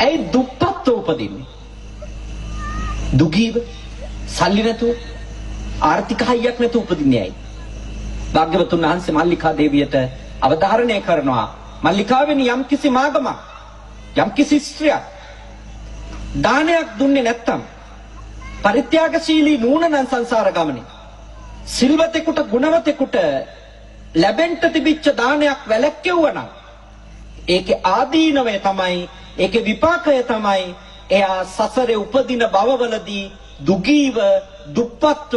ඇයි දුප්පත් උපදින්නේ? දුගීව සල්ලි නැතුව ආර්ථික හයියක් නැතුව උපදින්නේ ඇයි? භාග්‍යවතුන් වහන්සේ මල්ලිකා දේවියට අවධාරණය කරනවා මල්ලිකාවෙනි යම්කිසි මාගමක් යම්කිසි ස්ත්‍රියක් දානයක් දුන්නේ නැත්තම් පරිත්‍යාගශීලී නූනනම් සංසාර ගමනේ සිල්වතෙකුට ගුණවතෙකුට ලැබෙන්න තිබිච්ච දානයක් වැළැක්කෙව්වනම් ඒකේ ආදීනවය තමයි ඒකේ විපාකය තමයි එයා සසරේ උපදින භවවලදී දුගීව දුප්පත්ව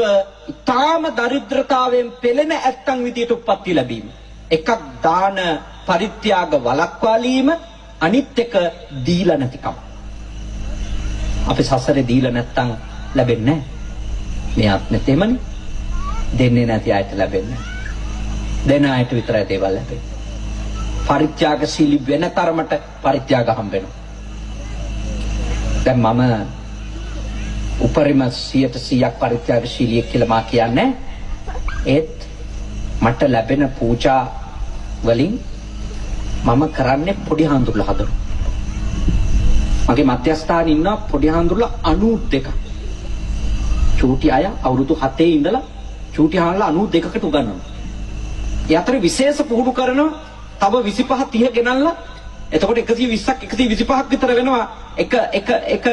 ඊටාම දරිද්‍රතාවයෙන් පෙළෙන ඇත්තන් විදියට උප්පත්ති ලැබීම. එකක් දාන පරිත්‍යාග වළක්වාලීම, අනිත් එක දීලා නැතිකම. අපි සසරේ දීලා නැත්තම් ලැබෙන්නේ නැහැ. මේ ආත්මෙත් එහෙමනේ. දෙන්නේ නැති අයට ලැබෙන්නේ. දෙන අයට විතරයි දේවල් ලැබෙන්නේ. පරිත්‍යාගශීලී වෙන තරමට පරිත්‍යාග හම්බ වෙනවා. දැන් මම උපරිම 100% පරිත්‍යාගශීලියෙක් කියලා මා කියන්නේ. ඒත් මට ලැබෙන පූජා වලින් මම කරන්නේ පොඩි හාමුදුරුවෝ හදනවා. මගේ මධ්‍යස්ථානයේ ඉන්න පොඩි හාමුදුරුවෝ 92ක්. චූටි අය අවුරුදු 7 ඉඳලා චූටි හාමුදුරුවෝ 92කට උගන්වනවා. ඒ අතරේ විශේෂ පුහුණු කරනවා තව 25 30 ගෙනල්ලා එතකොට 120ක් 125ක් විතර වෙනවා එක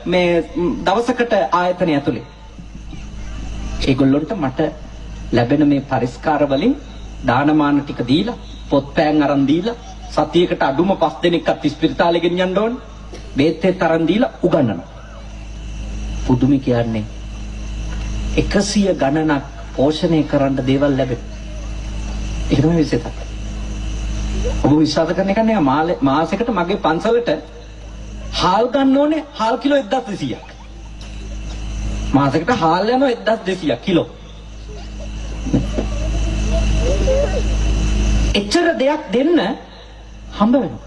මේ දවසකට ආයතනය ඇතුලේ. ඒගොල්ලන්ට මට ලැබෙන මේ පරිස්කාර වලින් දානමාන ටික දීලා පොත් පෑන් අරන් දීලා සතියකට අඩුම 5 දිනක්වත් ඉස්පිරිතාලේ ගෙනියන්න ඕනේ. බේත් තරන් දීලා උගන්වනවා. පුදුමයි කියන්නේ 100 ගණනක් පෝෂණය කරන්න දේවල් ලැබෙන. ඒක තමයි විශේෂය. ඔබ විශ්වාස කරන එක නේ මාසෙකට මගේ පන්සලට හාල් ගන්න ඕනේ හාල් කිලෝ 1200ක්. මාසෙකට හාල් යනවා 1200ක් කිලෝ. එච්චර දෙයක් දෙන්න හම්බ වෙනවා.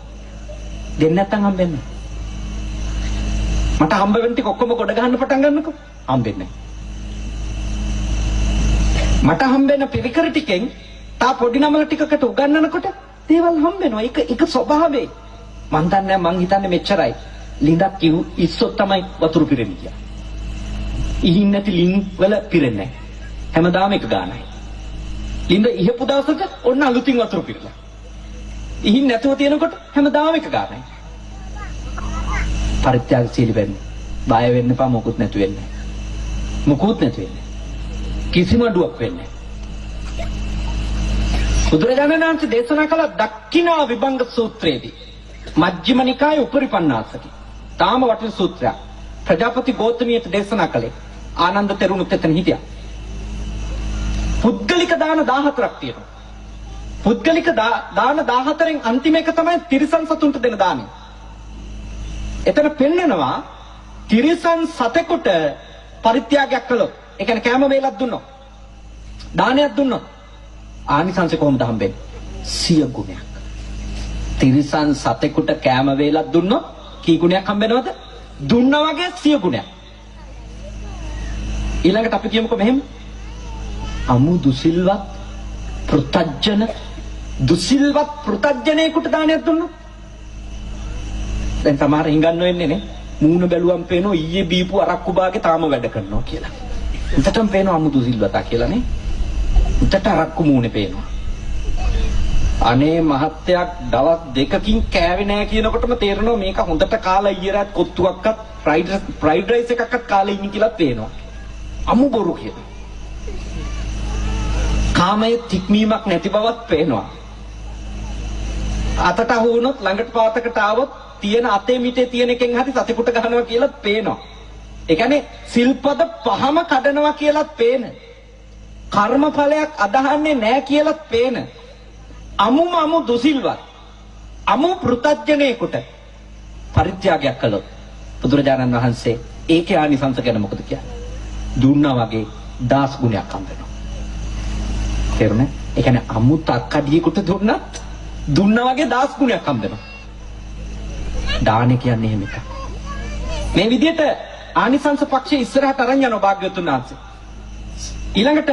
දෙන්න නැත්නම් හම්බෙන්නේ නැහැ. මට හම්බ වෙන ටික ඔක්කොම ගොඩ ගන්න පටන් ගන්නකො හම්බෙන්නේ නැහැ. මට හම්බෙන පිරිකර ටිකෙන් තා පොඩි නමල ටිකකට උගන්නනකොට දේවල් හම්බ වෙනවා. ඒක ස්වභාවය. මං දන්නේ මං හිතන්නේ මෙච්චරයි. ලිඳක් ඉස්සොත් තමයි වතුර පිරෙන්නේ කියලා. ඉහින් නැති ලින් වල පිරෙන්නේ නැහැ. හැමදාම එක ගානයි. ලිඳ ඉහපු දවසක ඔන්න අලුතින් වතුර පිරලා. ඉහින් නැතුව තියෙනකොට හැමදාම එක ගානයි. පරිත්‍යාගශීලී වෙන්න. බය වෙන්න එපා මොකුත් නැතු වෙන්නේ. මොකුත් නැතු වෙන්නේ. කිසිම අඩුවක් වෙන්නේ නැහැ. බුදුරජාණන් වහන්සේ දේශනා කළ දක්ඛිනා විභංග සූත්‍රයේදී මජ්ක්‍ධිම නිකායේ උපරිපන්නාසකි. තාම වටින සූත්‍රයක්. ප්‍රජාපති ගෞතමියට දේශනා කළේ ආනන්ද තෙරුණුත් එතන හිටියා. පුද්ගලික දාන 14ක් තියෙනවා. පුද්ගලික දාන 14න් අන්තිම එක තමයි තිරිසන් සතුන්ට දෙන දානය. එතන පෙන්නනවා තිරිසන් සතෙකුට පරිත්‍යාගයක් කළොත්, ඒ කියන්නේ කෑම වේලක් දුන්නොත්, දානයක් දුන්නොත් ආනිසංස කොහොමද හම්බෙන්නේ? 100 ගුණයක්. තිරිසන් සතෙකුට කෑම වේලක් දුන්නොත් කී ගුණයක් හම්බෙනවද? දුන්නා වගේ 100 ගුණයක්. ඊළඟට අපි කියමුකෝ මෙහෙම. අමු දුසිල්වත් පෘතජ්ජනේකට දානයක් දුන්නොත් දැන් සමහර හිඟන්න වෙන්නේ නේ. මූණ බැලුවම් පේනවා ඊයේ බීපු අරක්කු භාගේ තාම වැඩ කරනවා කියලා. උන්ටටම පේනවා අමු දුසිල්වතා කියලා නේ. උන්ටට අරක්කු මූණේ පේනවා. අනේ මහත්තයක් දවස් දෙකකින් කෑවේ නැහැ කියනකොටම තේරෙනවා මේක හොඳට කාලා ඊයේ රාත් කොත්තුවක්වත් ෆ්‍රයිඩ් රයිස් එකක්වත් කාලා ඉන්නේ කියලා පේනවා. අමු බොරු කියලා. කාමයේ තික්මීමක් නැති බවත් පේනවා. අතට අහු වුණොත් ළඟට පාතකට ආවොත් තියෙන අතේ මිටේ තියෙන එකෙන් හරි සතෙකුට ගහනවා කියලා පේනවා. ඒ කියන්නේ සිල්පද පහම කඩනවා කියලාත් පේන. කර්මඵලයක් අදහන්නේ නැහැ කියලාත් පේන. අමු දුසිල්වත් අමු පෘතජ්ජනේකට පරිත්‍යාගයක් කළොත් බුදුරජාණන් වහන්සේ ඒකේ ආනිසංස ගැන මොකද කියන්නේ? දුන්නා වගේ 10 ගුණයක් හම්බ වෙනවා. තේරුණේ? ඒ කියන්නේ අමු තක්කඩියෙකුට දුන්නා වගේ 10 ගුණයක් හම්බ වෙනවා. දාන කියන්නේ එහෙම එකක්. මේ විදිහට ආනිසංස පක්ෂයේ ඉස්සරහට අරන් යනවා භාග්‍යවතුන් වහන්සේ. ඊළඟට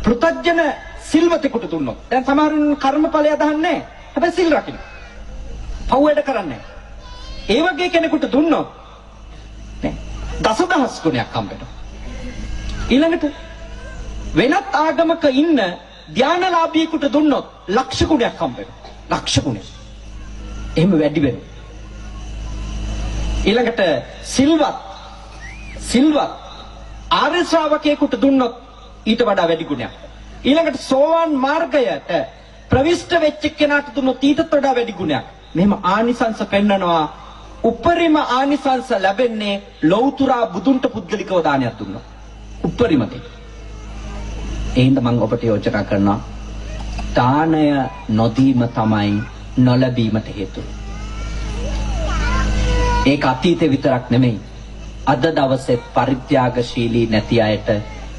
පෘතජ්ජන සිල්වතෙකුට දුන්නොත් දැන් සමහරුන් කර්මඵලය අදහන්නේ නැහැ. හැබැයි සිල් රකින්න. පව් වැඩ කරන්නේ නැහැ. ඒ වගේ කෙනෙකුට දුන්නොත් නේ දසදහස් ගුණයක් හම්බ වෙනවා. ඊළඟට වෙනත් ආගමක ඉන්න ධානලාභියෙකුට දුන්නොත් ලක්ෂ ගුණයක් හම්බ වෙනවා. ලක්ෂ ගුණයක්. එහෙම වැඩි වෙනවා. ඊළඟට සිල්වත් ආර්ය ශ්‍රාවකයෙකුට දුන්නොත් ඊට වඩා වැඩි ගුණයක්. ඊළඟට සෝවාන් මාර්ගයට ප්‍රවිෂ්ඨ වෙච්ච කෙනාට දුන්නොත් ඊටත් වඩා වැඩි ගුණයක්. මෙහෙම ආනිසංස පෙන්නනවා. උපරිම ආනිසංස ලැබෙන්නේ ලෞතුරා බුදුන්ට පුද්ගලිකව දානයක් දුන්නොත්. උපරිම දේ. එහෙනම් මම ඔබට යෝජනා කරනවා දානය නොදීම තමයි නොලැබීමට හේතුව. ඒක අතීතේ විතරක් නෙමෙයි. අද දවසේ පරිත්‍යාගශීලී නැති අයට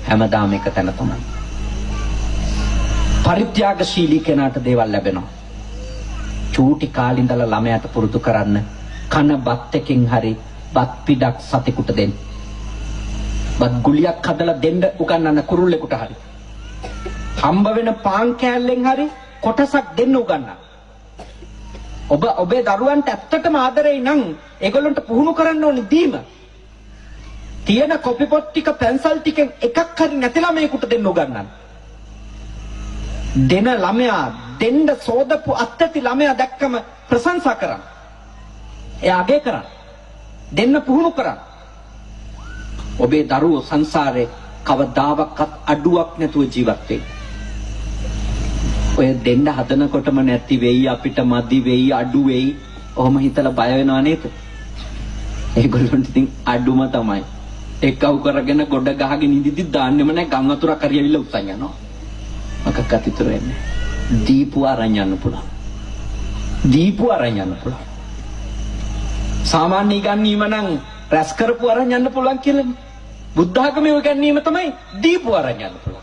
හැමදාම එක තැන තමයි. පරිත්‍යාගශීලී කෙනාට දේවල් ලැබෙනවා. චූටි කාලේ ඉඳලා ළමයාට පුරුදු කරන්න කන බත් එකකින් හරි බත් පිටක් සතෙකුට දෙන්න. බත් ගුලියක් හදලා දෙන්න උගන්වන්න කුරුල්ලෙකුට හරි. හම්බ වෙන පාන් කෑල්ලෙන් හරි කොටසක් දෙන්න උගන්වන්න. ඔබේ දරුවන්ට ඇත්තටම ආදරෙයි නම් ඒගොල්ලන්ට පුහුණු කරන්න ඕනේ දීම. තියෙන කොපි පොත් ටික පැන්සල් ටිකෙන් එකක් හරි නැති ළමයෙකුට දෙන්න උගන්වන්න. දෙන ළමයා දෙන්න සෝදපු අත්‍යති ළමයා දැක්කම ප්‍රශංසා කරන්න. එයා අගය කරන්න. දෙන්න පුහුණු කරන්න. ඔබේ දරුවෝ සංසාරේ කවදාවත් අඩුවක් නැතුව ජීවත් වෙයි. ඔය දෙන්න හදනකොටම නැති වෙයි අපිට මදි වෙයි අඩු වෙයි. ඔහොම හිතලා බය වෙනව නේද? ඒගොල්ලන්ට ඉතින් අඩුම තමයි. එක්කව කරගෙන ගොඩ ගහගෙන ඉඳිද්දි දාන්නෙම නැහැ ගම් වතුරක් හරි ඇවිල්ලා උස්සන් යනවා. මොකක්වත් ඉතුරු වෙන්නේ නැහැ. දීපු අරන් යන්න පුළුවන්. දීපු අරන් යන්න පුළුවන්. සාමාන්‍ය ඉගැන්වීම නම් රැස් කරපු අරන් යන්න පුළුවන් කියලානේ. බුද්ධ ආගමේ ඉගැන්වීම තමයි දීපු අරන් යන්න පුළුවන්.